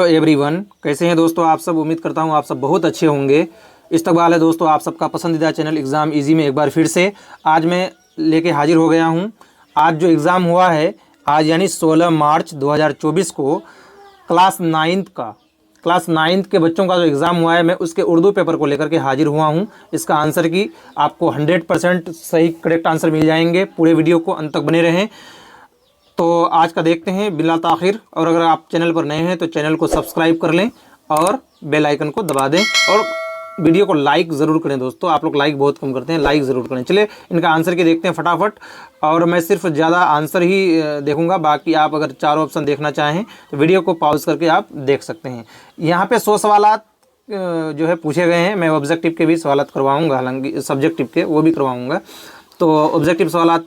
Hello everyone, कैसे हैं दोस्तों आप सब। उम्मीद करता हूं आप सब बहुत अच्छे होंगे। इस्तकबाल है दोस्तों आप सबका पसंदीदा चैनल एग्ज़ाम इजी में एक बार फिर से आज मैं लेके हाजिर हो गया हूं। आज जो एग्ज़ाम हुआ है आज यानी 16 मार्च 2024 को क्लास 9th के बच्चों का जो एग्ज़ाम हुआ है मैं उसके उर्दू पेपर को लेकर के हाजिर हुआ हूं। इसका आंसर की आपको 100% सही करेक्ट आंसर मिल जाएंगे। पूरे वीडियो को अंत तक बने रहें। तो आज का देखते हैं बिला ताखिर। और अगर आप चैनल पर नए हैं तो चैनल को सब्सक्राइब कर लें और बेल आइकन को दबा दें और वीडियो को लाइक ज़रूर करें। दोस्तों आप लोग लाइक बहुत कम करते हैं, लाइक ज़रूर करें। चलिए इनका आंसर की देखते हैं फटाफट। और मैं सिर्फ ज़्यादा आंसर ही देखूंगा, बाकी आप अगर चारों ऑप्शन देखना चाहें तो वीडियो को पॉज करके आप देख सकते हैं। यहाँ पे 100 सवालात जो है पूछे गए हैं। मैं ऑब्जेक्टिव के भी सवालात करवाऊँगा, हालांकि सब्जेक्टिव के वो भी करवाऊँगा। तो ऑब्जेक्टिव सवालात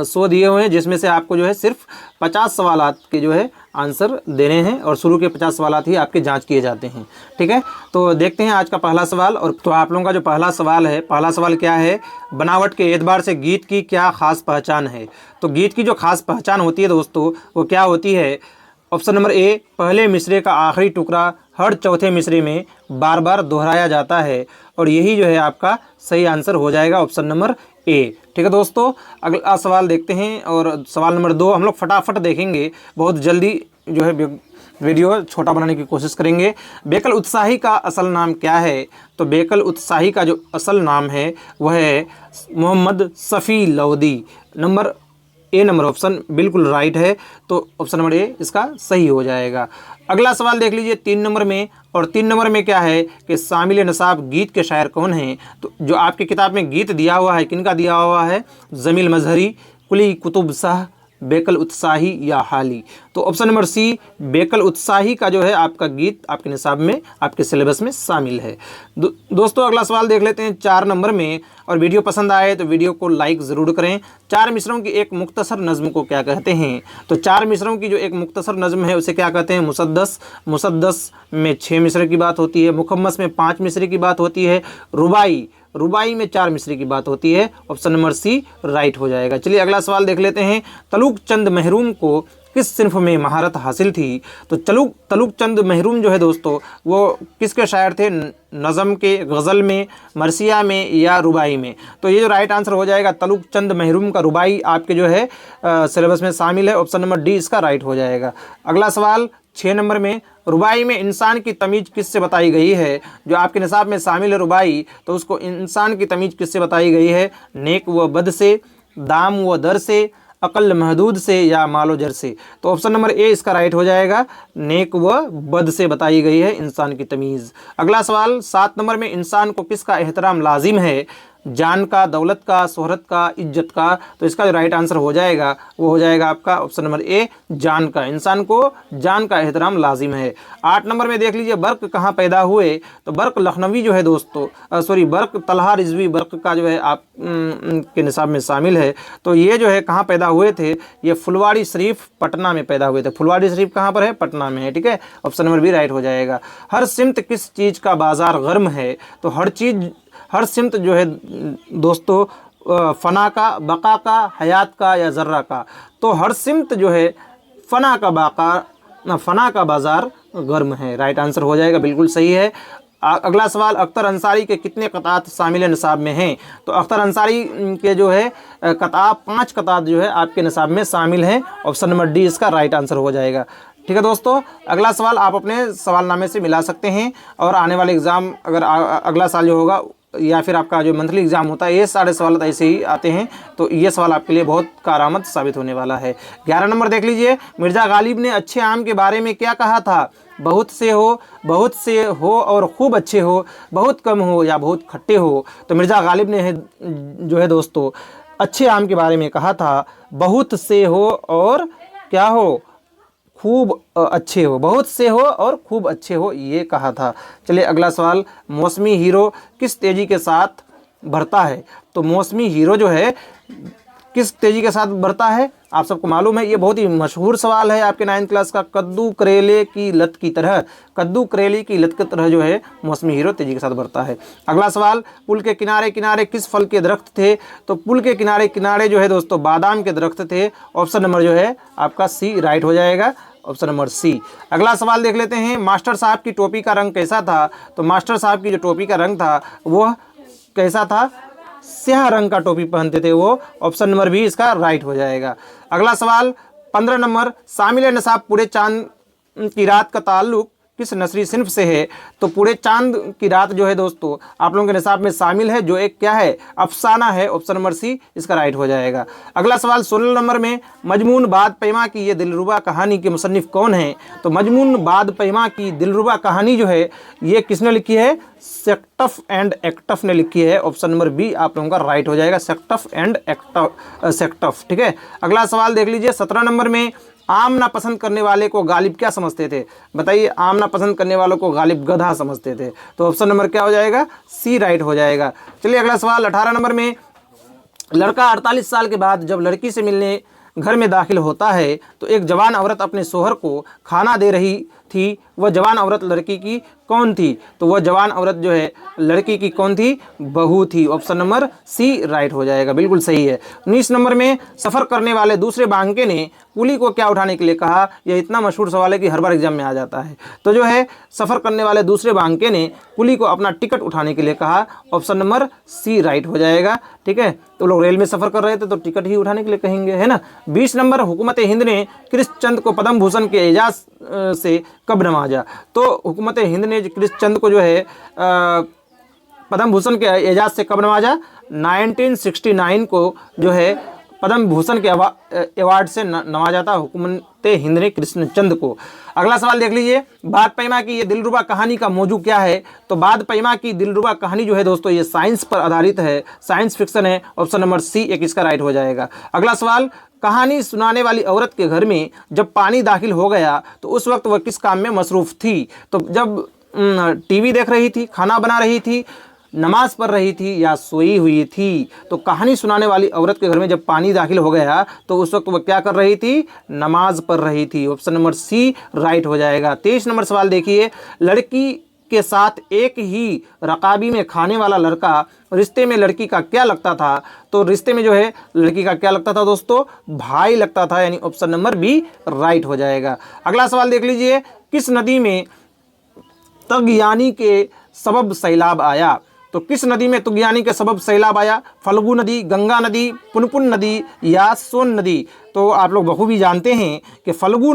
100 दिए हुए हैं, जिसमें से आपको जो है सिर्फ 50 सवालात के जो है आंसर देने हैं और शुरू के 50 सवालात ही आपके जांच किए जाते हैं। ठीक है, तो देखते हैं आज का पहला सवाल। और तो आप लोगों का जो पहला सवाल क्या है, बनावट के एतबार से गीत की क्या ख़ास पहचान है। तो गीत की जो ख़ास पहचान होती है दोस्तों वो क्या होती है। ऑप्शन नंबर ए, पहले मिसरे का आखिरी टुकड़ा हर चौथे मिसरे में बार बार दोहराया जाता है। और यही जो है आपका सही आंसर हो जाएगा, ऑप्शन नंबर ए। ठीक है दोस्तों, अगला सवाल देखते हैं। और सवाल नंबर 2 हम लोग फटाफट देखेंगे, बहुत जल्दी जो है वीडियो छोटा बनाने की कोशिश करेंगे। बेकल उत्साही का असल नाम क्या है। तो बेकल उत्साही का जो असल नाम है वह है मोहम्मद शफी लौदी। नंबर ऑप्शन बिल्कुल राइट है, तो ऑप्शन नंबर ए इसका सही हो जाएगा। अगला सवाल देख लीजिए 3 नंबर में। और 3 नंबर में क्या है कि शामिल नसाब गीत के शायर कौन हैं। तो जो आपकी किताब में गीत दिया हुआ है किनका दिया हुआ है, जमील मजहरी, कुली कुतुब शाह, बेकल उत्साही या हाली। तो ऑप्शन नंबर सी बेकल उत्साही का जो है आपका गीत आपके निसाब में आपके सिलेबस में शामिल है। दोस्तों अगला सवाल देख लेते हैं 4 नंबर में। और वीडियो पसंद आए तो वीडियो को लाइक ज़रूर करें। 4 मिसरों की एक मुख्तसर नज़्म को क्या कहते हैं। तो 4 मिसरों की जो एक मुख्तसर नज़्म है उसे क्या कहते हैं, मुसद्दस। मुसद्दस में 6 मिसरे की बात होती है। मुखम्मस में 5 मिसरे की बात होती है। रुबाई में 4 मिसरे की बात होती है। ऑप्शन नंबर सी राइट हो जाएगा। चलिए अगला सवाल देख लेते हैं। तलुक चंद महरूम को किस सिन्फ में महारत हासिल थी। तो तलुक चंद महरूम जो है दोस्तों वो किसके शायर थे, नज़म के, गज़ल में, मरसिया में या रुबाई में। तो ये जो राइट आंसर हो जाएगा तलुक चंद महरूम का रुबाई आपके जो है सिलेबस में शामिल है। ऑप्शन नंबर डी इसका राइट हो जाएगा। अगला सवाल 6 नंबर में। रुबाई में इंसान की तमीज़ किससे बताई गई है। जो आपके निसाब में शामिल है रुबाई, तो उसको इंसान की तमीज़ किससे बताई गई है, नेक व बद से, दाम व दर से, अकल महदूद से या मालो जर से। तो ऑप्शन नंबर ए इसका राइट हो जाएगा, नेक व बद से बताई गई है इंसान की तमीज़। अगला सवाल 7 नंबर में। इंसान को किसका एहतराम लाजिम है, जान का, दौलत का, शोहरत का, इज्जत का। तो इसका जो राइट आंसर हो जाएगा वो हो जाएगा आपका ऑप्शन नंबर ए, जान का। इंसान को जान का एहतराम लाजिम है। 8 नंबर में देख लीजिए, बर्क कहाँ पैदा हुए। तो बर्क लखनवी जो है दोस्तों बर्क तलहा रिजवी बर्क का जो है आप के निसाब में शामिल है। तो ये जो है कहाँ पैदा हुए थे, ये फुलवाड़ी शरीफ पटना में पैदा हुए थे। फुलवाड़ी शरीफ कहाँ पर है, पटना में है। ठीक है, ऑप्शन नंबर बी राइट हो जाएगा। हर सिमत किस चीज़ का बाजार गर्म है। तो हर सिमत जो है दोस्तों फ़ना का, बका का, हयात का या ज़र्रा का। तो हर सिमत जो है फ़ना का बाज़ार गर्म है। राइट आंसर हो जाएगा, बिल्कुल सही है। अगला सवाल, अख्तर अंसारी के कितने क़तात शामिल निसाब में हैं। तो अख्तर अंसारी के जो है 5 क़तात जो है आपके निसाब में शामिल हैं। ऑप्शन नंबर डी इसका राइट आंसर हो जाएगा। ठीक है दोस्तों, अगला सवाल आप अपने सवालनामे से मिला सकते हैं। और आने वाले एग्ज़ाम अगर अगला साल जो होगा या फिर आपका जो मंथली एग्ज़ाम होता है ये सारे सवाल ऐसे ही आते हैं, तो ये सवाल आपके लिए बहुत कारआमद साबित होने वाला है। 11 नंबर देख लीजिए। मिर्ज़ा गालिब ने अच्छे आम के बारे में क्या कहा था। बहुत से हो और खूब अच्छे हो, बहुत कम हो या बहुत खट्टे हो। तो मिर्ज़ा गालिब ने जो है दोस्तों अच्छे आम के बारे में कहा था, बहुत से हो और क्या हो, खूब अच्छे हो, बहुत से हो और खूब अच्छे हो, ये कहा था। चलिए अगला सवाल, मौसमी हीरो किस तेज़ी के साथ बढ़ता है। तो मौसमी हीरो जो है किस तेज़ी के साथ बढ़ता है, आप सबको मालूम है। ये बहुत ही मशहूर सवाल है आपके 9th क्लास का। कद्दू करेले की लत की तरह जो है मौसमी हीरो तेज़ी के साथ बढ़ता है। अगला सवाल, पुल के किनारे किनारे किस फल के दरख्त थे। तो पुल के किनारे किनारे जो है दोस्तों बादाम के दरख्त थे। ऑप्शन नंबर जो है आपका सी राइट हो जाएगा। Option number C. अगला सवाल देख लेते हैं, मास्टर साहब की टोपी का रंग कैसा था? तो मास्टर साहब की जो टोपी का रंग था वह कैसा था? स्याह रंग का टोपी पहनते थे वो, ऑप्शन नंबर बी इसका राइट हो जाएगा। अगला सवाल 15 नंबर, शामिल नसाब पूरे चांद की रात का ताल्लुक किस नस्री सिन्फ से है? तो पूरे चांद की रात जो है दोस्तों आप लोगों के निसाब में शामिल है, जो एक क्या है? अफसाना है, ऑप्शन नंबर सी इसका राइट हो जाएगा। अगला सवाल 16 नंबर में, मजमून बाद पैमा की ये दिलरुबा कहानी के मुसन्निफ कौन है? तो मजमून बाद पैमा की दिलरुबा कहानी जो है ये किसने लिखी है? सेक्टफ एंड एक्टफ ने लिखी है, ऑप्शन नंबर बी आप लोगों का राइट हो जाएगा, सेक्टफ एंड सेक्टफ। ठीक है, अगला सवाल देख लीजिए 17 नंबर में, आम ना पसंद करने वाले को गालिब क्या समझते थे? बताइए, आम ना पसंद करने वालों को गालिब गधा समझते थे, तो ऑप्शन नंबर क्या हो जाएगा? सी राइट हो जाएगा। चलिए अगला सवाल 18 नंबर में, लड़का 48 साल के बाद जब लड़की से मिलने घर में दाखिल होता है तो एक जवान औरत अपने शोहर को खाना दे रही थी, वह जवान औरत लड़की की कौन थी? तो वह जवान औरत जो है लड़की की कौन थी? बहू थी, ऑप्शन नंबर सी राइट हो जाएगा, बिल्कुल सही है। 19 नंबर में, सफ़र करने वाले दूसरे बांके ने कुली को क्या उठाने के लिए कहा? यह इतना मशहूर सवाल है कि हर बार एग्जाम में आ जाता है। तो जो है सफ़र करने वाले दूसरे बांके ने कुली को अपना टिकट उठाने के लिए कहा, ऑप्शन नंबर सी राइट हो जाएगा। ठीक है, तो लोग रेल में सफ़र कर रहे थे तो टिकट ही उठाने के लिए कहेंगे, है ना। 20 नंबर, हुकूमत हिंद ने कृष्णचंद को पद्म भूषण के एजाज़ से कब नवाजा? तो हुकूमत हिंद ने कृष्णचंद को जो है पद्म भूषण के एजाज़ से कब नवाजा? 1969 को जो है पद्म भूषण के अवार्ड से नवाजा था हुकूमत हिंद ने कृष्णचंद को। अगला सवाल देख लीजिए, बाद पैमा की ये दिलरुबा कहानी का मौजू क्या है? तो बाद पैमा की दिलरुबा कहानी जो है दोस्तों ये साइंस पर आधारित है, साइंस फिक्शन है, ऑप्शन नंबर सी एक इसका राइट हो जाएगा। अगला सवाल, कहानी सुनाने वाली औरत के घर में जब पानी दाखिल हो गया तो उस वक्त वह किस काम में मसरूफ़ थी? तो जब टीवी देख रही थी, खाना बना रही थी, नमाज पढ़ रही थी या सोई हुई थी? तो कहानी सुनाने वाली औरत के घर में जब पानी दाखिल हो गया तो उस वक्त वह क्या कर रही थी? नमाज पढ़ रही थी, ऑप्शन नंबर सी राइट हो जाएगा। 23 नंबर सवाल देखिए, लड़की के साथ एक ही रकाबी में खाने वाला लड़का रिश्ते में लड़की का क्या लगता था? तो रिश्ते में जो है लड़की का क्या लगता था दोस्तों? भाई लगता था, यानी ऑप्शन नंबर बी राइट हो जाएगा। अगला सवाल देख लीजिए, किस नदी में तगयानी के सबब सैलाब आया? तो किस नदी में तुगयानी के सबब सैलाब आया? फल्गु नदी, गंगा नदी, पुनपुन नदी या सोन नदी? तो आप लोग बखूबी जानते हैं कि फल्गु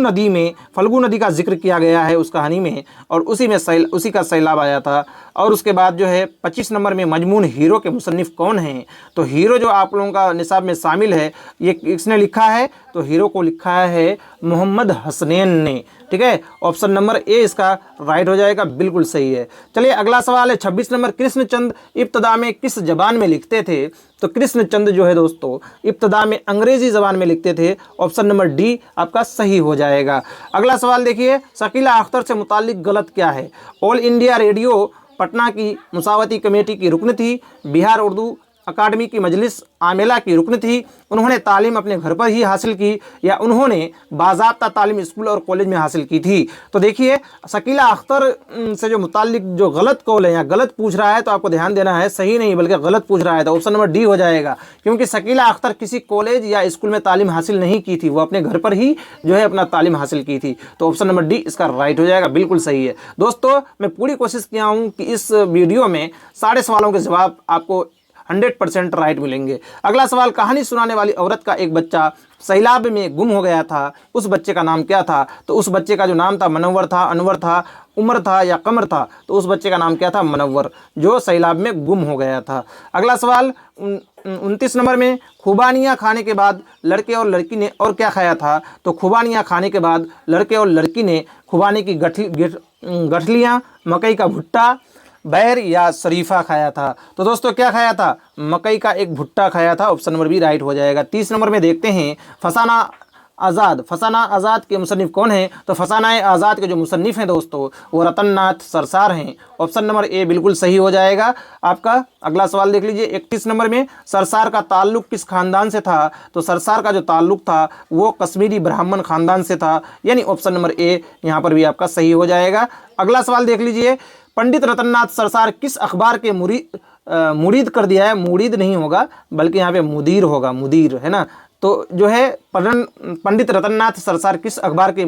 नदी का जिक्र किया गया है उस कहानी में, और उसी का सैलाब आया था। और उसके बाद जो है 25 नंबर में, मजमून हीरो के मुसन्निफ कौन हैं? तो हीरो जो आप लोगों का निसाब में शामिल है ये किसने लिखा है? तो हीरो को लिखा है मोहम्मद हसनैन ने। ठीक है, ऑप्शन नंबर ए इसका राइट हो जाएगा, बिल्कुल सही है। चलिए अगला सवाल है 26 नंबर, कृष्णचंद इब्तदा में किस जबान में लिखते थे? तो कृष्णचंद जो है दोस्तों इब्तदा में अंग्रेजी ज़बान में लिखते थे, ऑप्शन नंबर डी आपका सही हो जाएगा। अगला सवाल देखिए, शकीला अख्तर से मुताल्लिक गलत क्या है? ऑल इंडिया रेडियो पटना की मुसावती कमेटी की रुकन थी, बिहार उर्दू अकादमी की मजलिस आमेला की रुकन थी, उन्होंने तालीम अपने घर पर ही हासिल की, या उन्होंने बाज़ाब्ता तालीम स्कूल और कॉलेज में हासिल की थी? तो देखिए शकीला अख्तर से जो मुताल्लिक जो गलत कॉल है या गलत पूछ रहा है तो आपको ध्यान देना है, सही नहीं बल्कि गलत पूछ रहा है, तो ऑप्शन नंबर डी हो जाएगा। क्योंकि शकीला अख्तर किसी कॉलेज या स्कूल में तालीम हासिल नहीं की थी, वो अपने घर पर ही जो है अपना तालीम हासिल की थी, तो ऑप्शन नंबर डी इसका राइट हो जाएगा, बिल्कुल सही है। दोस्तों मैं पूरी कोशिश किया हूँ कि इस वीडियो में सारे सवालों के जवाब आपको 100% राइट मिलेंगे। अगला सवाल, कहानी सुनाने वाली औरत का एक बच्चा सैलाब में गुम हो गया था, उस बच्चे का नाम क्या था? तो उस बच्चे का जो नाम था मनव्वर था, अनवर था, उमर था या कमर था? तो उस बच्चे का नाम क्या था? मनव्वर, जो सैलाब में गुम हो गया था। अगला सवाल 29 नंबर में, खुबानियाँ खाने के बाद लड़के और लड़की ने और क्या खाया था? तो खुबानियाँ खाने के बाद लड़के और लड़की ने खुबानी की गठलियाँ, मकई का भुट्टा, बैर या शरीफा खाया था? तो दोस्तों क्या खाया था? मकई का एक भुट्टा खाया था, ऑप्शन नंबर बी राइट हो जाएगा। 30 नंबर में देखते हैं, फसाना आज़ाद के मुसन्निफ कौन है? तो फसाना आज़ाद के जो मुसन्निफ हैं दोस्तों वो रतन नाथ सरसार हैं, ऑप्शन नंबर ए बिल्कुल सही हो जाएगा आपका। अगला सवाल देख लीजिए 31 नंबर में, सरसार का ताल्लुक किस खानदान से था? तो सरसार का जो ताल्लुक था वो कश्मीरी ब्राह्मण खानदान से था, यानी ऑप्शन नंबर ए यहाँ पर भी आपका सही हो जाएगा। अगला सवाल देख लीजिए, पंडित रतननाथ सरसार किस अखबार के मुरीद कर दिया है? मुरीद नहीं होगा बल्कि यहाँ पे मुदीर होगा, मुदीर है ना। तो जो है पंडित रतननाथ सरसार किस अखबार के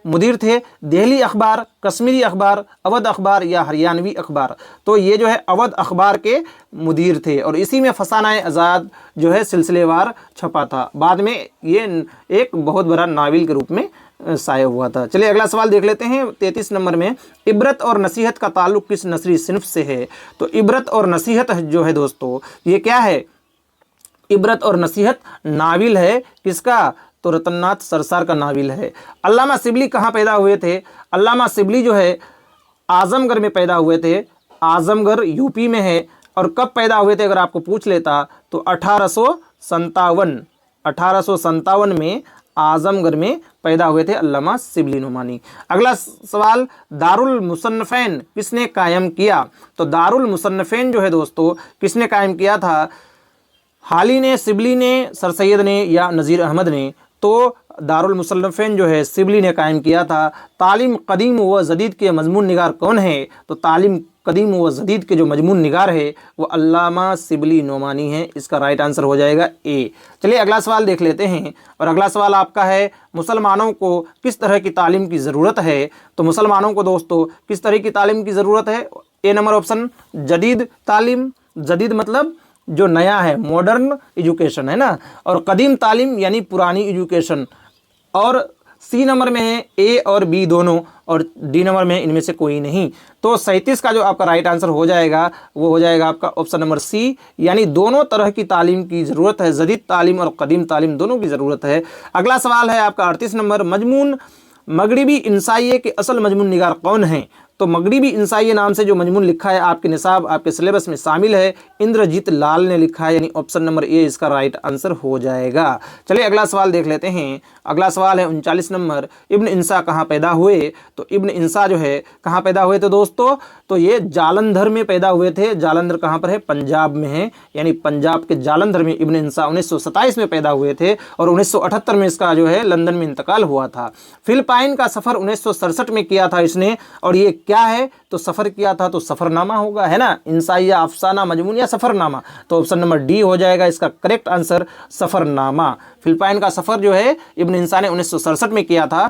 मुदीर थे? दिल्ली अखबार, कश्मीरी अखबार, अवध अखबार या हरियाणवी अखबार? तो ये जो है अवध अखबार के मुदीर थे और इसी में फसाना आज़ाद जो है सिलसिलेवार छपा था। बाद में ये एक बहुत बड़ा नावल के रूप में शाया हुआ था। चलिए अगला सवाल देख लेते हैं 33 नंबर में, इबरत और नसीहत का ताल्लुक किस नस्री सिन्फ से है? तो इबरत और नसीहत जो है दोस्तों ये क्या है? इबरत और नसीहत नाविल है। किसका? तो रतननाथ सरसार का नाविल है। अल्लामा सिबली कहाँ पैदा हुए थे? अल्लामा सिबली जो है आजमगढ़ में पैदा हुए थे। आजमगढ़ यूपी में है। और कब पैदा हुए थे अगर आपको पूछ लेता तो 1857 में आजमगढ़ में पैदा हुए थे अल्लामा सिबली नुमानी। अगला सवाल, दारुल मुसन्नफ़ैन किसने कायम किया? तो दारुल मुसन्नफ़ैन जो है दोस्तों किसने कायम किया था? हाली ने, सिबली ने, सर सैयद ने या नज़ीर अहमद ने? तो दारुल मुसन्नफ़ैन जो है सिबली ने कायम किया था। तालीम कदीम व जदीद के मजमून निगार कौन है? तो तालीम कदीम व जदीद के जो मजमून निगार है वो अल्लामा सिबली नोमानी है। इसका राइट आंसर हो जाएगा ए। चलिए अगला सवाल देख लेते हैं और अगला सवाल आपका है, मुसलमानों को किस तरह की तालीम की ज़रूरत है? तो मुसलमानों को दोस्तों किस तरह की तालीम की ज़रूरत है? ए नंबर ऑप्शन जदीद तालीम। जदीद मतलब जो नया है, मॉडर्न एजुकेशन है ना। और कदीम तालीम यानी पुरानी एजुकेशन। और सी नंबर में है ए और बी दोनों, और डी नंबर में इनमें से कोई नहीं। तो 37 का जो आपका राइट आंसर हो जाएगा वो हो जाएगा आपका ऑप्शन नंबर सी, यानी दोनों तरह की तालीम की ज़रूरत है। जदीद तालीम और कदीम तालीम दोनों की ज़रूरत है। अगला सवाल है आपका 38 नंबर, मजमून मगरिबी इंसाइये के असल मजमून निगार कौन है? तो मगरिबी इंसाइये नाम से जो मजमून लिखा है आपके निसाब, आपके सिलेबस में शामिल है, इंद्रजीत लाल ने लिखा है, यानी ऑप्शन नंबर ए इसका राइट आंसर हो जाएगा। चलिए अगला सवाल देख लेते हैं। अगला सवाल है 39 नंबर, इब्न इंसा कहाँ पैदा हुए? तो इब्न इंसा जो है कहाँ पैदा हुए थे दोस्तों? तो ये जालंधर में पैदा हुए थे। जालंधर कहाँ पर है? पंजाब में है, यानी पंजाब के जालंधर में इब्न इंसा 1927 में पैदा हुए थे और 1978 में इसका जो है लंदन में इंतकाल हुआ था। फिलिपाइन का सफ़र 1967 में किया था इसने। और ये क्या है? तो सफ़र किया था तो सफ़रनामा होगा, है ना। इंसाइया, अफसाना, मजमून या सफ़रनामा? तो ऑप्शन नंबर डी हो जाएगा इसका करेक्ट आंसर, सफ़रनामा। फिलिपाइन का सफ़र जो है इब्न इंसा ने 1967 में किया था,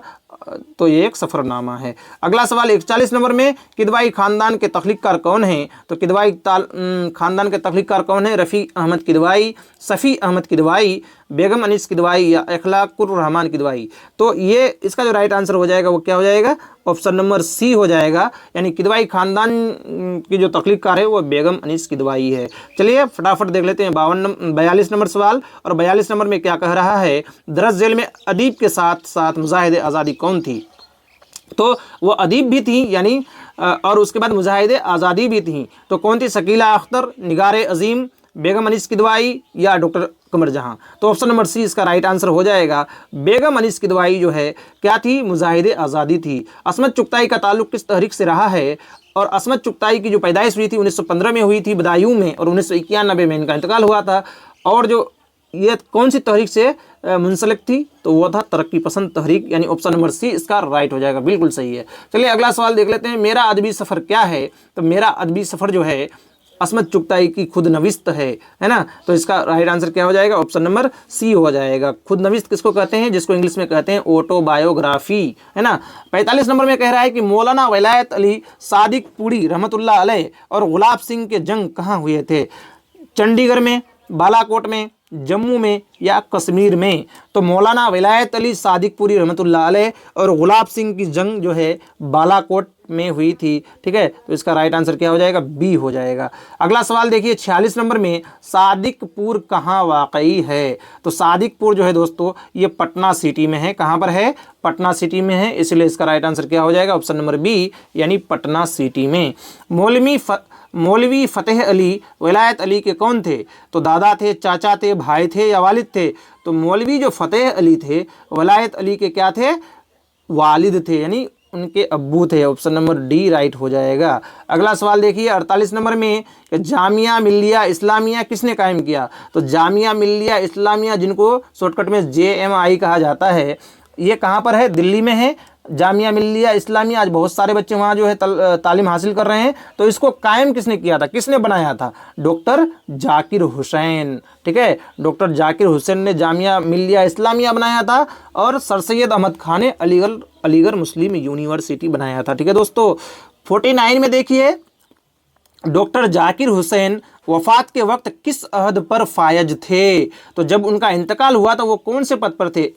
तो ये एक सफ़रनामा है। अगला सवाल 41 नंबर में, किदवाई ख़ानदान के तख्लीक़कार कौन हैं? तो किदवाई ख़ानदान के तख्लीक़कार कौन है? रफ़ी अहमद किदवाई, सफ़ी अहमद किदवाई, बेगम अनीस किदवाई या अखलाकुर रहमान किदवाई? तो ये इसका जो राइट आंसर हो जाएगा वो क्या हो जाएगा? ऑप्शन नंबर सी हो जाएगा, यानी किदवाई ख़ानदान की जो तख्लीक़कार है वो बेगम अनीस किदवाई है। चलिए फटाफट देख लेते हैं 42 नंबर सवाल। और 42 नंबर में क्या कह रहा है, दरस जेल में अदीब के साथ साथ मुजाहिद आज़ादी कौन थी? तो वो अदीब भी थी, यानी और उसके बाद मुजाहिद आज़ादी भी थी। तो कौन थी? शकीला अख्तर, निगार अजीम, बेगम अनीस किदवाई या डॉक्टर कमर जहां? तो ऑप्शन नंबर सी इसका राइट आंसर हो जाएगा। बेगम अनीस किदवाई जो है क्या थी? मुजाहिद आज़ादी थी। असमत चुगताई का ताल्लुक किस तहरीक से रहा है? और असमत चुगताई की जो पैदाइश हुई थी 1915 में हुई थी बदायूं में, और 1991 में इनका इंतकाल हुआ था। और जो ये कौन सी तहरीक से मुंसलिक थी? तो वो था तरक्की पसंद तहरीक, यानी ऑप्शन नंबर सी इसका राइट हो जाएगा। बिल्कुल सही है। चलिए अगला सवाल देख लेते हैं, मेरा अदबी सफ़र क्या है? तो मेरा अदबी सफ़र जो है असमत चुगताई की खुद नविस्त है ना। तो इसका राइट आंसर क्या हो जाएगा? ऑप्शन नंबर सी हो जाएगा। खुद नविस्त किसको कहते हैं? जिसको इंग्लिश में कहते हैं ऑटोबायोग्राफी, है ना। 45 नंबर में कह रहा है कि मौलाना वलायत अली सादिक पुरी रहमतुल्लाह अलैह और गुलाब सिंह के जंग कहाँ हुए थे? चंडीगढ़ में, बालाकोट में, जम्मू में या कश्मीर में? तो मौलाना वलायत अली सादिक पुरी रहमतुल्लाह अलैह और गुलाब सिंह की जंग जो है बालाकोट में हुई थी। ठीक है, तो इसका राइट आंसर क्या हो जाएगा? बी हो जाएगा। अगला सवाल देखिए 46 नंबर में, सादिकपुर कहाँ वाकई है? तो सादिकपुर जो है दोस्तों ये पटना सिटी में है। कहाँ पर है? पटना सिटी में है, इसलिए इसका राइट आंसर क्या हो जाएगा? ऑप्शन नंबर बी, यानी पटना सिटी में। मौलवी फ़तेह अली वलायत अली के कौन थे? तो दादा थे, चाचा थे, भाई थे या वालिद थे? तो मौलवी जो फ़तेह अली थे वलायत अली के क्या थे? वालिद थे, यानी उनके अब्बू थे। ऑप्शन नंबर डी राइट हो जाएगा। अगला सवाल देखिए 48 नंबर में, कि जामिया मिल्लिया इस्लामिया किसने कायम किया? तो जामिया मिल्लिया इस्लामिया, जिनको शॉर्टकट में JMI कहा जाता है, ये कहाँ पर है? दिल्ली में है। जामिया मिल्लिया इस्लामिया, आज बहुत सारे बच्चे वहाँ जो है तालीम हासिल कर रहे हैं। तो इसको कायम किसने किया था, किसने बनाया था? डॉक्टर जाकिर हुसैन। ठीक है, डॉक्टर जाकिर हुसैन ने जामिया मिल्लिया इस्लामिया बनाया था और सर सैयद अहमद खान ने अलीगढ़ मुस्लिम यूनिवर्सिटी बनाया था। ठीक है दोस्तों, 49 में देखिए, डॉक्टर जाकिर हुसैन वफात के वक्त किस अहद पर फायज थे? तो जब उनका इंतकाल हुआ तो वो कौन से पद पर थे?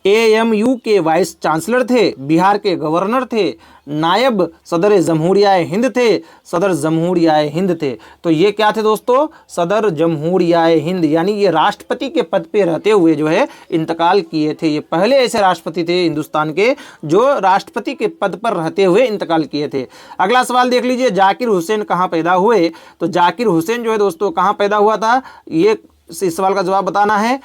AMU के वाइस चांसलर थे, बिहार के गवर्नर थे, नायब सदर जमहूरिया हिंद थे, सदर जमहूरिया हिंद थे। तो ये क्या थे दोस्तों? सदर जमहूरिया हिंद, यानी ये राष्ट्रपति के पद पे रहते हुए जो है इंतकाल किए थे। ये पहले ऐसे राष्ट्रपति थे हिंदुस्तान के जो राष्ट्रपति के पद पर रहते हुए इंतकाल किए थे। अगला सवाल देख लीजिए, जाकिर हुसैन कहाँ पैदा हुए? तो जाकिर हुसैन जो है दोस्तों कहाँ पैदा हुआ था, ये इस सवाल का जवाब बताना है।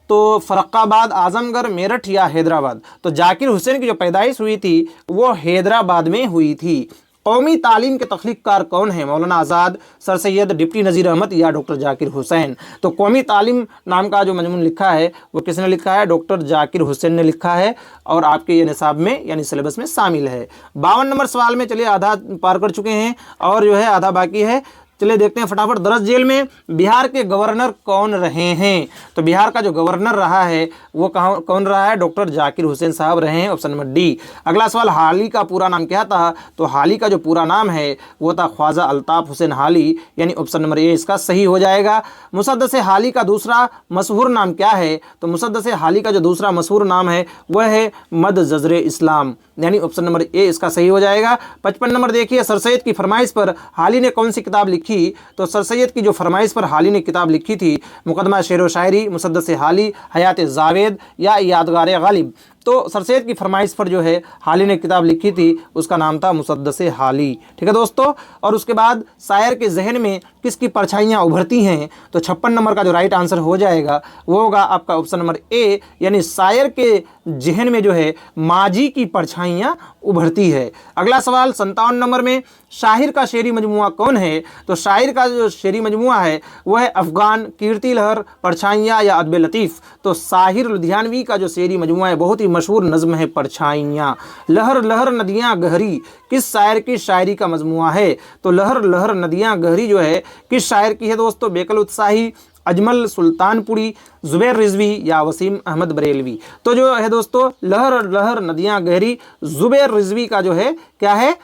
तो फर्रुखाबाद, आजमगढ़, मेरठ या हैदराबाद? तो जाकिर हुसैन की जो पैदाइश हुई थी वो हैदराबाद में हुई थी। कौमी तालीम के तख्लीक़कार कौन है? मौलाना आज़ाद, सर सैयद, डिप्टी नज़ीर अहमद या डॉक्टर जाकिर हुसैन? तो कौमी तालीम नाम का जो मजमून लिखा है वो किसने लिखा है? डॉक्टर जाकिर हुसैन ने लिखा है और आपके ये निसाब में यानी सिलेबस में शामिल है। 52 नंबर सवाल में चलिए आधा पार कर चुके हैं और जो है आधा बाकी है। चलिए देखते हैं फटाफट। दरस जेल में बिहार के गवर्नर कौन रहे हैं? तो बिहार का जो गवर्नर रहा है वो कौन रहा है? डॉक्टर जाकिर हुसैन साहब रहे हैं, ऑप्शन नंबर डी। अगला सवाल, हाली का पूरा नाम क्या था? तो हाली का जो पूरा नाम है वो था ख्वाजा अल्ताफ हुसैन हाली, यानी ऑप्शन नंबर ए इसका सही हो जाएगा। मुसद्दस हाली का दूसरा मशहूर नाम क्या है? तो मुसद्दस हाली का जो दूसरा मशहूर नाम है वह है मद जजरे इस्लाम, यानी ऑप्शन नंबर ए इसका सही हो जाएगा। 55 नंबर देखिए, सर सैयद की फरमाइश पर हाली ने कौन सी किताब लिखी? तो सर सैयद की जो फरमाइश पर हाली ने किताब लिखी थी, मुकदमा शेर व शायरी, मुसद्दस हाली, हयात जावेद या यादगार गालिब? तो सर सैयद की फरमाइश पर जो है हाली ने किताब लिखी थी उसका नाम था मुसद्दस हाली। ठीक है दोस्तों, और उसके बाद शायर के जहन में किसकी परछाइयाँ उभरती हैं? तो 56 नंबर का जो राइट आंसर हो जाएगा वो होगा आपका ऑप्शन नंबर ए, यानी शायर के जहन में जो है माजी की परछाइयाँ उभरती है। अगला सवाल 57 नंबर में, शाहिर का शेरी मजमुआ कौन है? तो शाहिर का जो शेरी मजमुआ है वह है अफगान, कीर्ति लहर, परछाइयाँ या अदब लतीफ़? तो साहिर लुधियानवी का जो शेरी मजमुआ है बहुत ही मशहूर नज़्म है परछाइयाँ। लहर लहर नदियाँ गहरी किस शायर की शायरी का मजमुआ है? तो लहर लहर नदियाँ गहरी जो है किस शायर की है दोस्तों? बेकल उत्साही, अजमल सुल्तानपुरी, ज़ुबैर रिजवी या वसीम अहमद बरेलवी? तो जो है दोस्तों लहर लहर नदियाँ गहरी ज़ुबैर रिजवी का जो है क्या है?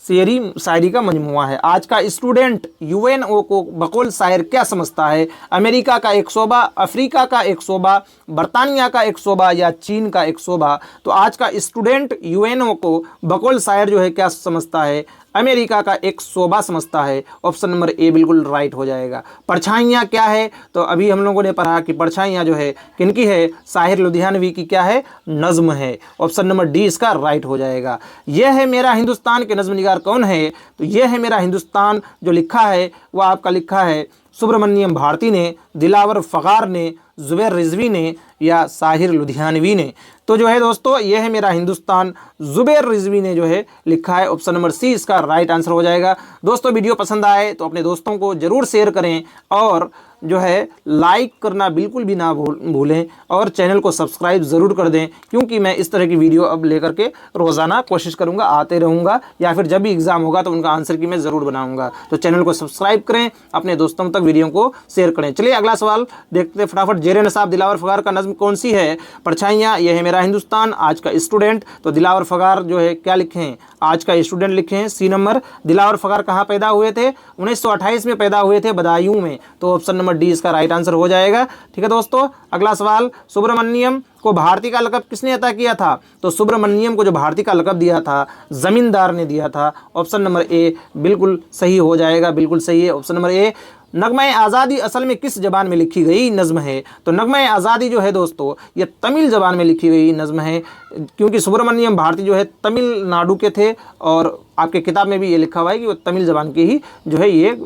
शेरी शायरी का मजमुआ है। आज का स्टूडेंट UNO को बकौल शायर क्या समझता है? अमेरिका का एक शोबा, अफ्रीका का एक शोबा, बरतानिया का एक शोबा या चीन का एक शोबा? तो आज का स्टूडेंट UNO को बकौल शायर जो है क्या समझता है? अमेरिका का एक शोबा समझता है। ऑप्शन नंबर ए बिल्कुल राइट हो जाएगा। परछाइयाँ क्या है? तो अभी हम लोगों ने पढ़ा कि परछाइयाँ जो है किनकी है? साहिर लुधियानवी की क्या है? नज़्म है। ऑप्शन नंबर डी इसका राइट हो जाएगा। यह है मेरा हिंदुस्तान के नज़्म निगार कौन है? तो यह है मेरा हिंदुस्तान जो लिखा है वह आपका लिखा है सुब्रमण्यम भारती ने, दिलावर फ़गार ने, ज़ुबैर रिजवी ने या साहिर लुधियानवी ने? तो जो है दोस्तों यह है मेरा हिंदुस्तान ज़ुबैर रिजवी ने जो है लिखा है। ऑप्शन नंबर सी इसका राइट आंसर हो जाएगा। दोस्तों वीडियो पसंद आए तो अपने दोस्तों को ज़रूर शेयर करें और जो है लाइक करना बिल्कुल भी ना भूलें और चैनल को सब्सक्राइब ज़रूर कर दें, क्योंकि मैं इस तरह की वीडियो अब लेकर के रोज़ाना कोशिश करूँगा आते रहूँगा, या फिर जब भी एग्ज़ाम होगा तो उनका आंसर की मैं ज़रूर बनाऊँगा। तो चैनल को सब्सक्राइब करें, अपने दोस्तों तक वीडियो को शेयर करें। चलिए अगला सवाल देखते फटाफट। ज़ेर नसाब दिलावर फ़गार का नज़्म कौन सी है? परछाइयाँ, यह है मेरा हिंदुस्तान, आज का स्टूडेंट। तो दिलावर फ़गार जो है क्या लिखे हैं? आज का स्टूडेंट लिखे हैं। सी नंबर। दिलावर फ़गार कहाँ पैदा हुए थे? 1928 में पैदा हुए थे, बदायूं में। तो ऑप्शन नंबर डी इसका राइट आंसर हो जाएगा। ठीक है दोस्तों, अगला सवाल, सुब्रमण्यम को भारती का लक़ब किसने अता किया था? तो सुब्रमण्यम को जो भारती का लक़ब दिया था ज़मींदार ने दिया था। ऑप्शन नंबर ए बिल्कुल सही हो जाएगा, बिल्कुल सही है ऑप्शन नंबर ए। नगमा आज़ादी असल में किस ज़बान में लिखी गई नज़्म है? तो नगमा आज़ादी जो है दोस्तों ये तमिल ज़बान में लिखी गई नज़्म है, क्योंकि सुब्रमण्यम भारती जो है तमिलनाडु के थे और आपके किताब में भी ये लिखा हुआ है कि वो तमिल ज़बान की ही जो है ये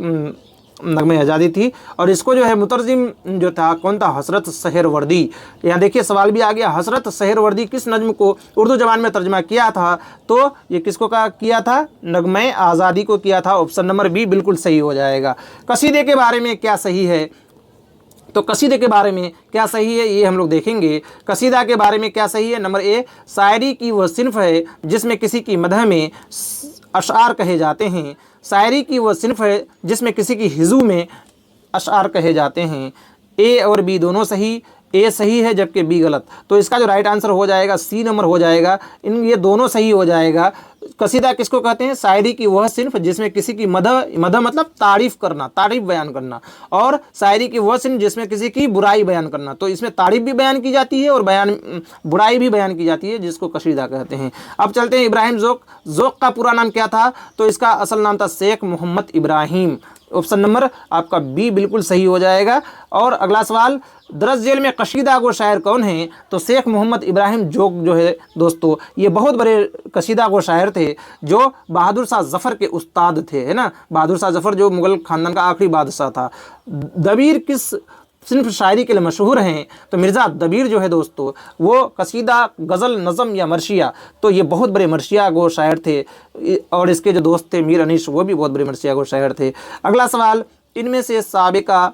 नगमे आज़ादी थी। और इसको जो है मुतरजिम जो था कौन था? हसरत सहरवर्दी। यहाँ देखिए सवाल भी आ गया, हसरत सहरवर्दी किस नज़्म को उर्दू ज़बान में तर्जमा किया था? तो ये किसको का किया था? नगमे आज़ादी को किया था। ऑप्शन नंबर बी बिल्कुल सही हो जाएगा। कसीदे के बारे में क्या सही है? तो कसीदे के बारे में क्या सही है ये हम लोग देखेंगे। कसीदा के बारे में क्या सही है। नंबर ए, शायरी की वह सिन्फ है जिसमें किसी की मदह में अशआर कहे जाते हैं। शायरी की वह सिन्फ है जिसमें किसी की हिजू में अशआर कहे जाते हैं। ए और बी दोनों सही, ए सही है जबकि बी गलत। तो इसका जो राइट आंसर हो जाएगा सी नंबर हो जाएगा। इन ये दोनों सही हो जाएगा। कसीदा किसको कहते हैं? शायरी की वह सिन्फ जिसमें किसी की मदह मतलब तारीफ करना, तारीफ बयान करना, और शायरी की वह सिन्फ जिसमें किसी की बुराई बयान करना। तो इसमें तारीफ भी बयान की जाती है और बुराई भी बयान की जाती है, जिसको कसीदा कहते हैं। अब चलते हैं इब्राहिम ज़ौक़। ज़ौक़ का पूरा नाम क्या था? तो इसका असल नाम था शेख मोहम्मद इब्राहिम। ऑप्शन नंबर आपका बी बिल्कुल सही हो जाएगा। और अगला सवाल, दरस जेल में कसीदा गो शायर कौन है? तो शेख मोहम्मद इब्राहिम ज़ौक़ जो है दोस्तों, ये बहुत बड़े कसीदा गो शायर थे जो बहादुर शाह ज़फ़र के उस्ताद थे, है ना। बहादुर शाह ज़फ़र जो मुग़ल ख़ानदान का आखिरी बादशाह था। दबीर किस सिर्फ शायरी के लिए मशहूर हैं? तो मिर्ज़ा दबीर जो है दोस्तों, वो कसीदा, गज़ल, नज़म या मरशिया, तो ये बहुत बड़े मरशिया गो शायर थे। और इसके जो दोस्त थे मीर अनीस, वो भी बहुत बड़े मरशिया गो शायर थे। अगला सवाल, इनमें से साबिका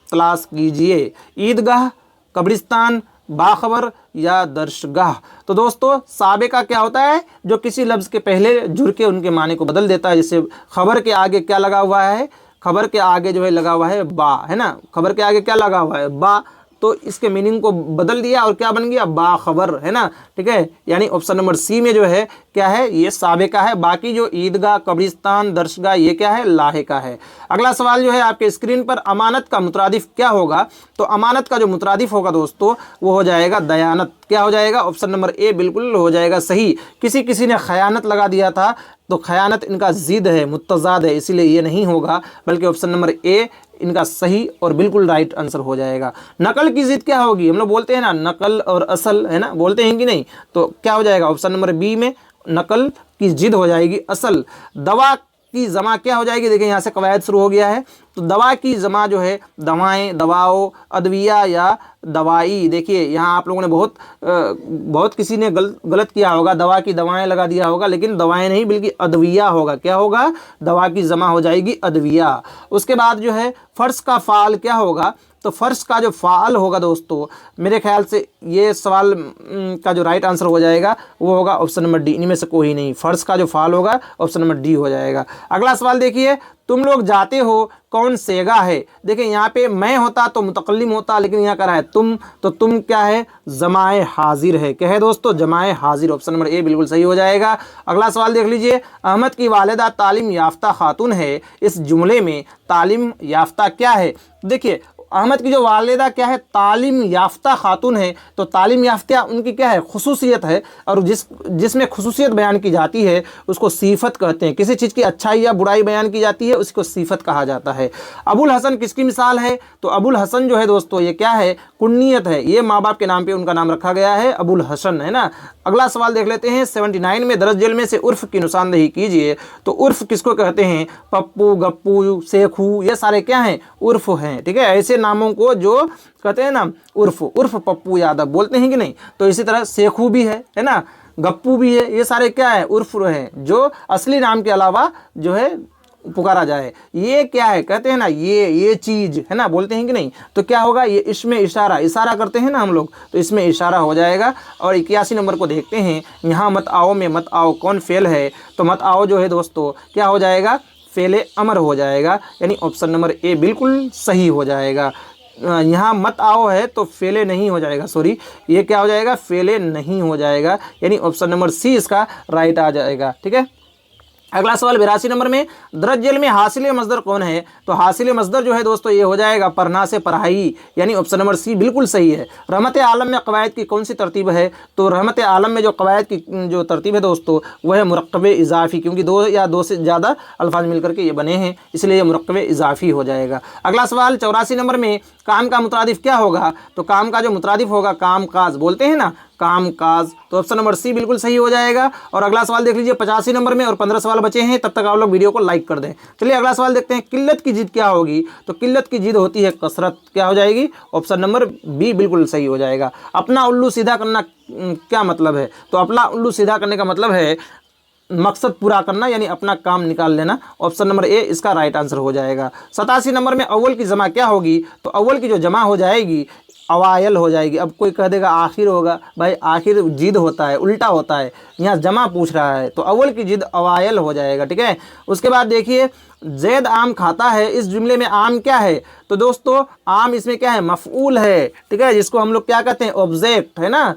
तलाश कीजिए। ईदगाह, कब्रिस्तान, बाखबर या दर्शगाह। तो दोस्तों साबिका क्या होता है? जो किसी लफ्ज़ के पहले जुड़ के उनके माने को बदल देता है। जैसे खबर के आगे क्या लगा हुआ है? खबर के आगे जो है लगा हुआ है बा, है ना। खबर के आगे क्या लगा हुआ है? बा। तो इसके मीनिंग को बदल दिया और क्या बन गया? बाखबर, है ना। ठीक है, यानी ऑप्शन नंबर सी में जो है क्या है? ये साबिका है। बाकी जो ईदगाह, कब्रिस्तान, दर्शगाह, ये क्या है? लाहिका है। अगला सवाल जो है आपके स्क्रीन पर, अमानत का मुतरादिफ क्या होगा? तो अमानत का जो मुतरादिफ होगा दोस्तों, वो हो जाएगा दयानत। क्या हो जाएगा? ऑप्शन नंबर ए बिल्कुल हो जाएगा सही। किसी ने खयानत लगा दिया था, तो खयानत इनका ज़िद है, मुत्तज़ाद है, इसीलिए ये नहीं होगा, बल्कि ऑप्शन नंबर ए इनका सही और बिल्कुल राइट आंसर हो जाएगा। नकल की ज़िद क्या होगी? हम लोग बोलते हैं ना नकल और असल, है ना, बोलते हैं कि नहीं? तो क्या हो जाएगा? ऑप्शन नंबर बी में नकल की ज़िद हो जाएगी असल। दवा की जमा क्या हो जाएगी? देखिए यहाँ से कवायद शुरू हो गया है। तो दवा की जमा जो है दवाएं, दवाओं, अद्विया या दवाई। देखिए यहाँ आप लोगों ने बहुत किसी ने गलत किया होगा, दवा की दवाएं लगा दिया होगा, लेकिन दवाएं नहीं बल्कि अद्विया होगा। क्या होगा? दवा की जमा हो जाएगी अद्विया। उसके बाद जो है फ़र्श का फ़ाल क्या होगा? तो फ़र्श का जो फ़ाल होगा दोस्तों, मेरे ख्याल से ये सवाल का जो राइट आंसर हो जाएगा वो होगा ऑप्शन नंबर डी। इनमें से कोई नहीं, फ़र्श का जो फ़ाल होगा ऑप्शन नंबर डी हो जाएगा। अगला सवाल देखिए, तुम लोग जाते हो कौन सेगा है? देखिए यहाँ पे मैं होता तो मुतकल्लिम होता, लेकिन यहाँ कर रहा है तुम, तो तुम क्या है? जमाए हाजिर है। क्या है दोस्तों? जमाए हाजिर। ऑप्शन नंबर ए बिल्कुल सही हो जाएगा। अगला सवाल देख लीजिए, अहमद की वालिदा तालीम याफ्ता खातून है, इस जुमले में तालीम याफ्ता क्या है? देखिए अहमद की जो वालिदा क्या है? तालीम याफ्ता खातून है। तो तालीम याफ्ता उनकी क्या है? खुसूसियत है, और जिसमें खुसूसियत बयान की जाती है उसको सीफत कहते हैं। किसी चीज़ की अच्छाई या बुराई बयान की जाती है उसको सीफत कहा जाता है। अबुल हसन किसकी मिसाल है? तो अबुल हसन जो है दोस्तों, ये क्या है? कुन्नियत है। ये माँ बाप के नाम पे उनका नाम रखा गया है, अबुल हसन, है ना। अगला सवाल देख लेते हैं, 79 में दरज जेल में से उर्फ की निशानदेही कीजिए। तो उर्फ किसको कहते हैं? पप्पू, गप्पू, शेखू, ये सारे क्या हैं? उर्फ हैं। ठीक है, ऐसे नामों को जो कहते हैं ना उर्फ पप्पू यादव बोलते हैं कि नहीं। तो इसी तरह शेखू भी है ना, गप्पू भी है, ये सारे क्या है? उर्फ हैं, जो असली नाम के अलावा जो है पुकारा जाए। ये क्या है? कहते हैं ना ये चीज़, है ना, बोलते हैं कि नहीं। तो क्या होगा? ये इसमें इशारा करते हैं ना हम लोग, तो इसमें इशारा हो जाएगा। और 81 नंबर को देखते हैं, यहाँ मत आओ में मत आओ कौन फेल है? तो मत आओ जो है दोस्तों क्या हो जाएगा? फेले अमर हो जाएगा, यानी ऑप्शन नंबर ए बिल्कुल सही हो जाएगा। यहाँ मत आओ है तो फेले नहीं हो जाएगा, सॉरी, ये क्या हो जाएगा? फेले नहीं हो जाएगा, यानी ऑप्शन नंबर सी इसका राइट आ जाएगा। ठीक है, अगला सवाल 82 नंबर में, दरज जेल में हासिल मजदर कौन है? तो हासिल मजदर जो है दोस्तों ये हो जाएगा पढ़ना से पढ़ाई, यानी ऑप्शन नंबर सी बिल्कुल सही है। रहमत आलम में कवायद की कौन सी तरतीब है? तो रहमत आलम में जो कवायद की जो तरतीब है दोस्तों वह है मुरक्कब इजाफ़ी, क्योंकि दो या दो से ज़्यादा अल्फाज मिलकर के ये बने हैं, इसलिए ये मुरक्कब इजाफ़ी हो जाएगा। अगला सवाल 84 नंबर में, काम का मुतरादिफ क्या होगा? तो काम का जो मुतरादिफ होगा काम काज, बोलते हैं ना काम काज, तो ऑप्शन नंबर सी बिल्कुल सही हो जाएगा। और अगला सवाल देख लीजिए 85 नंबर में, और 15 सवाल बचे हैं, तब तक आप लोग वीडियो को लाइक कर दें। चलिए अगला सवाल देखते हैं, किल्लत की जिद क्या होगी? तो किल्लत की जिद होती है कसरत। क्या हो जाएगी? ऑप्शन नंबर बी बिल्कुल सही हो जाएगा। अपना उल्लू सीधा करना क्या मतलब है? तो अपना उल्लू सीधा करने का मतलब है मकसद पूरा करना यानी अपना काम निकाल लेना। ऑप्शन नंबर ए इसका राइट आंसर हो जाएगा। 87 नंबर में अव्वल की जमा क्या होगी, तो अव्वल की जो जमा हो जाएगी अवायल हो जाएगी। अब कोई कह देगा आखिर होगा, भाई आखिर जिद होता है, उल्टा होता है, यहाँ जमा पूछ रहा है तो अव्वल की जिद अवायल हो जाएगा। ठीक है, उसके बाद देखिए जैद आम खाता है, इस जुमले में आम क्या है, तो दोस्तों आम इसमें क्या है, मफऊल है। ठीक है, जिसको हम लोग क्या कहते हैं, ऑब्जेक्ट है ना,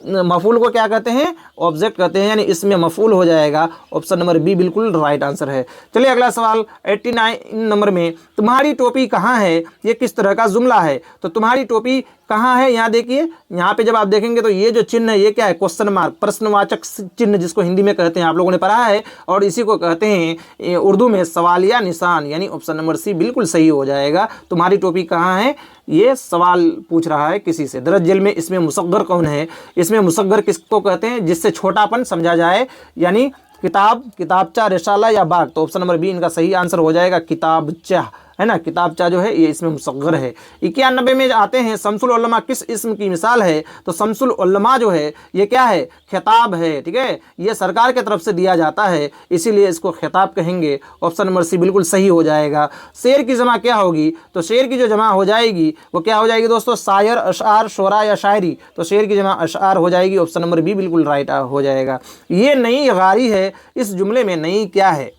मफूल को क्या कहते हैं, ऑब्जेक्ट कहते हैं, यानी इसमें मफूल हो जाएगा। ऑप्शन नंबर बी बिल्कुल राइट आंसर है। चलिए अगला सवाल 89 नंबर में, तुम्हारी टोपी कहाँ है, ये किस तरह का जुमला है, तो तुम्हारी टोपी कहाँ है, यहाँ देखिए, यहाँ पे जब आप देखेंगे तो ये जो चिन्ह है ये क्या है, क्वेश्चन मार्क, प्रश्नवाचक चिन्ह जिसको हिंदी में कहते हैं, आप लोगों ने पढ़ा है, और इसी को कहते हैं उर्दू में सवालिया निशान, यानी ऑप्शन नंबर सी बिल्कुल सही हो जाएगा। तुम्हारी टोपी कहाँ है, ये सवाल पूछ रहा है किसी से। दरअसल जेल में इसमें मुसग्गर कौन है, इसमें मुसग्गर किसको कहते हैं, जिससे छोटापन समझा जाए, यानी किताब, किताबचा, रिसाला या बाग, तो ऑप्शन नंबर बी इनका सही आंसर हो जाएगा, किताबचा है ना, किताबचा जो है ये इसमें मुसग्गर है। 91 में आते हैं, शम्सुल उलमा किस इस्म की मिसाल है, तो शम्सुल उलमा जो है ये क्या है, खिताब है। ठीक है, ये सरकार की तरफ से दिया जाता है, इसीलिए इसको खिताब कहेंगे। ऑप्शन नंबर सी बिल्कुल सही हो जाएगा। शेर की जमा क्या होगी, तो शेर की जो जमा हो जाएगी वो क्या हो जाएगी दोस्तों, शायर, अशआर, शोरा या शायरी, तो शेर की जमा अशआर हो जाएगी। ऑप्शन नंबर बी बिल्कुल राइट हो जाएगा। ये नई गाड़ी है, इस जुमले में नई क्या है,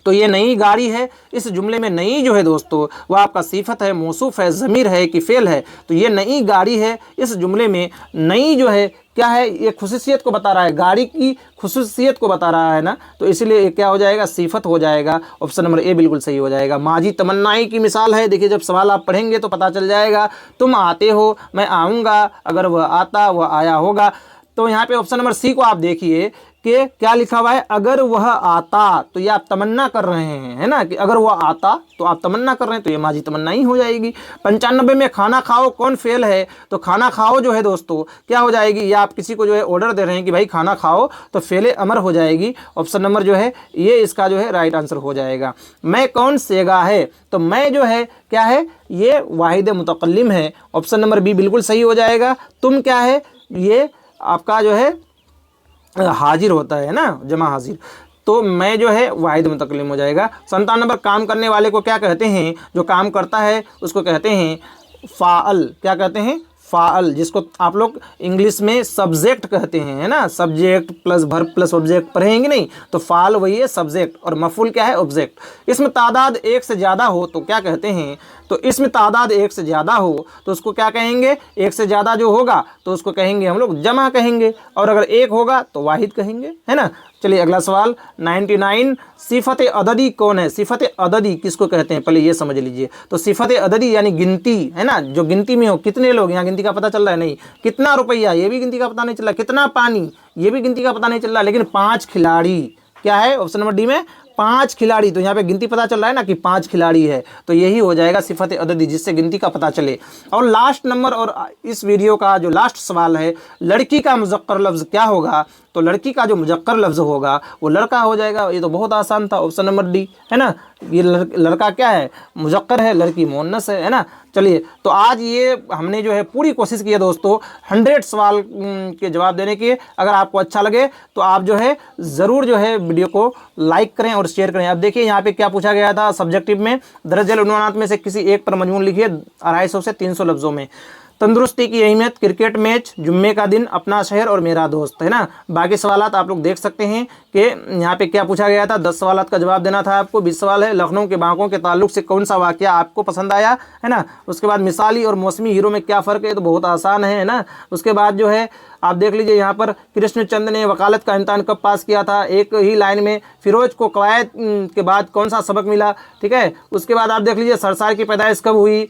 तो ये नई गाड़ी है, इस जुमले में नई जो है दोस्तों वह आपका सिफत है, मौसूफ है, ज़मीर है कि फ़ेल है, तो ये नई गाड़ी है, इस जुमले में नई जो है क्या है, ये खुसूसियत को बता रहा है, गाड़ी की खुसूसियत को बता रहा है ना, तो इसलिए ये क्या हो जाएगा, सिफत हो जाएगा। ऑप्शन नंबर ए बिल्कुल सही हो जाएगा। माजी तमन्नाई की मिसाल है, देखिए जब सवाल आप पढ़ेंगे तो पता चल जाएगा, तुम आते हो, मैं आऊँगा, अगर वह आता, वह आया होगा, तो यहाँ पे ऑप्शन नंबर सी को आप देखिए कि क्या लिखा हुआ है, अगर वह आता, तो ये आप तमन्ना कर रहे हैं, है ना, कि अगर वह आता तो आप तमन्ना कर रहे हैं, तो ये माजी तमन्ना ही हो जाएगी। 95 में खाना खाओ कौन फेल है, तो खाना खाओ जो है दोस्तों क्या हो जाएगी, या आप किसी को जो है ऑर्डर दे रहे हैं कि भाई खाना खाओ, तो फेले अमर हो जाएगी। ऑप्शन नंबर जो है ये इसका जो है राइट आंसर हो जाएगा। मैं कौन सेगा है, तो मैं जो है क्या है, ये वाहिद मुतकल्लिम है। ऑप्शन नंबर बी बिल्कुल सही हो जाएगा। तुम क्या है, ये आपका जो है हाजिर होता है ना, जमा हाजिर, तो मैं जो है वाहिद मुतकल्लिम हो जाएगा। 57 नंबर, काम करने वाले को क्या कहते हैं, जो काम करता है उसको कहते हैं फ़ाअल, क्या कहते हैं, फ़ाअल, जिसको आप लोग इंग्लिश में सब्जेक्ट कहते हैं, है ना, subject plus verb plus object पढ़ेंगे नहीं, तो फ़ाअल वही है सब्जेक्ट, और मफूल क्या है, ऑब्जेक्ट। इसमें तादाद एक से ज़्यादा हो तो क्या कहते हैं, तो इसमें तादाद एक से ज़्यादा हो तो उसको क्या कहेंगे, एक से ज़्यादा जो होगा तो उसको कहेंगे हम लोग जमा कहेंगे, और अगर एक होगा तो वाहिद कहेंगे, है ना। चलिए अगला सवाल 99, सिफत अददी कौन है, सिफत अददी किसको कहते हैं, पहले ये समझ लीजिए। तो सिफत अददी यानी गिनती, है ना, जो गिनती में हो, कितने लोग, यहाँ गिनती का पता चल रहा है नहीं, कितना रुपया ये भी गिनती का पता नहीं चल रहा, कितना पानी ये भी गिनती का पता नहीं चल रहा, लेकिन 5 खिलाड़ी क्या है, ऑप्शन नंबर डी में 5 खिलाड़ी, तो यहाँ पे गिनती पता चल रहा है ना कि 5 खिलाड़ी है, तो यही हो जाएगा सिफत अददी, जिससे गिनती का पता चले। और लास्ट नंबर और इस वीडियो का जो लास्ट सवाल है, लड़की का मुज़क्कर लफ्ज़ क्या होगा, तो लड़की का जो मुज़क्कर लफ्ज़ होगा वो लड़का हो जाएगा। ये तो बहुत आसान था, ऑप्शन नंबर डी, है ना, ये लड़का क्या है, मुज़क्कर है, लड़की मुअन्नस है ना। चलिए तो आज ये हमने जो है पूरी कोशिश की है दोस्तों 100 सवाल के जवाब देने की। अगर आपको अच्छा लगे तो आप जो है ज़रूर जो है वीडियो को लाइक करें और शेयर करें। अब देखिए यहाँ पे क्या पूछा गया था सब्जेक्टिव में, दरअसल उन्वानात में से किसी एक पर मजमून लिखिए 250 से 300 लफ्ज़ों में। तंदुरुस्ती की अहमियत, क्रिकेट मैच, जुम्मे का दिन, अपना शहर और मेरा दोस्त, है ना। बाकी सवालात आप लोग देख सकते हैं कि यहाँ पे क्या पूछा गया था। 10 सवालात का जवाब देना था आपको। 20 सवाल है, लखनऊ के बांकों के ताल्लुक से कौन सा वाक़या आपको पसंद आया, है ना। उसके बाद मिसाली और मौसमी हीरो में क्या फ़र्क है, तो बहुत आसान है ना। उसके बाद जो है आप देख लीजिए यहाँ पर कृष्णचंद ने वकालत का इम्तहान कब पास किया था, एक ही लाइन में। फिरोज को कवायद के बाद कौन सा सबक मिला, ठीक है। उसके बाद आप देख लीजिए सरसार की पैदाइश कब हुई,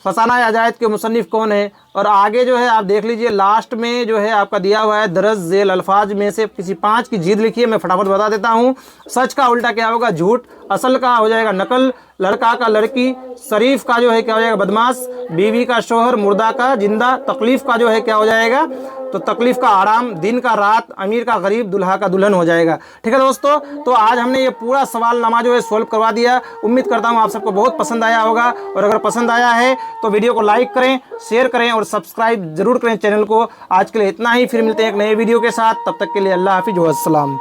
फसाना अजायद के मुसन्निफ़ कौन है, और आगे जो है आप देख लीजिए लास्ट में जो है आपका दिया हुआ है दरज झेल अल्फाज में से किसी 5 की जीत लिखिए। मैं फटाफट बता देता हूँ। सच का उल्टा क्या होगा, झूठ। असल का हो जाएगा नकल। लड़का का लड़की। शरीफ का जो है क्या हो जाएगा, बदमाश। बीवी का शोहर। मुर्दा का जिंदा। तकलीफ का जो है क्या हो जाएगा, तो तकलीफ का आराम। दिन का रात। अमीर का गरीब। दुल्हा का दुल्हन हो जाएगा। ठीक है दोस्तों, तो आज हमने ये पूरा सवालनामा जो है सोल्व करवा दिया। उम्मीद करता हूँ आप सबको बहुत पसंद आया होगा, और अगर पसंद आया है तो वीडियो को लाइक करें, शेयर करें और सब्सक्राइब जरूर करें चैनल को। आज के लिए इतना ही, फिर मिलते हैं एक नए वीडियो के साथ। तब तक के लिए अल्लाह हाफिज़ व अस्सलाम।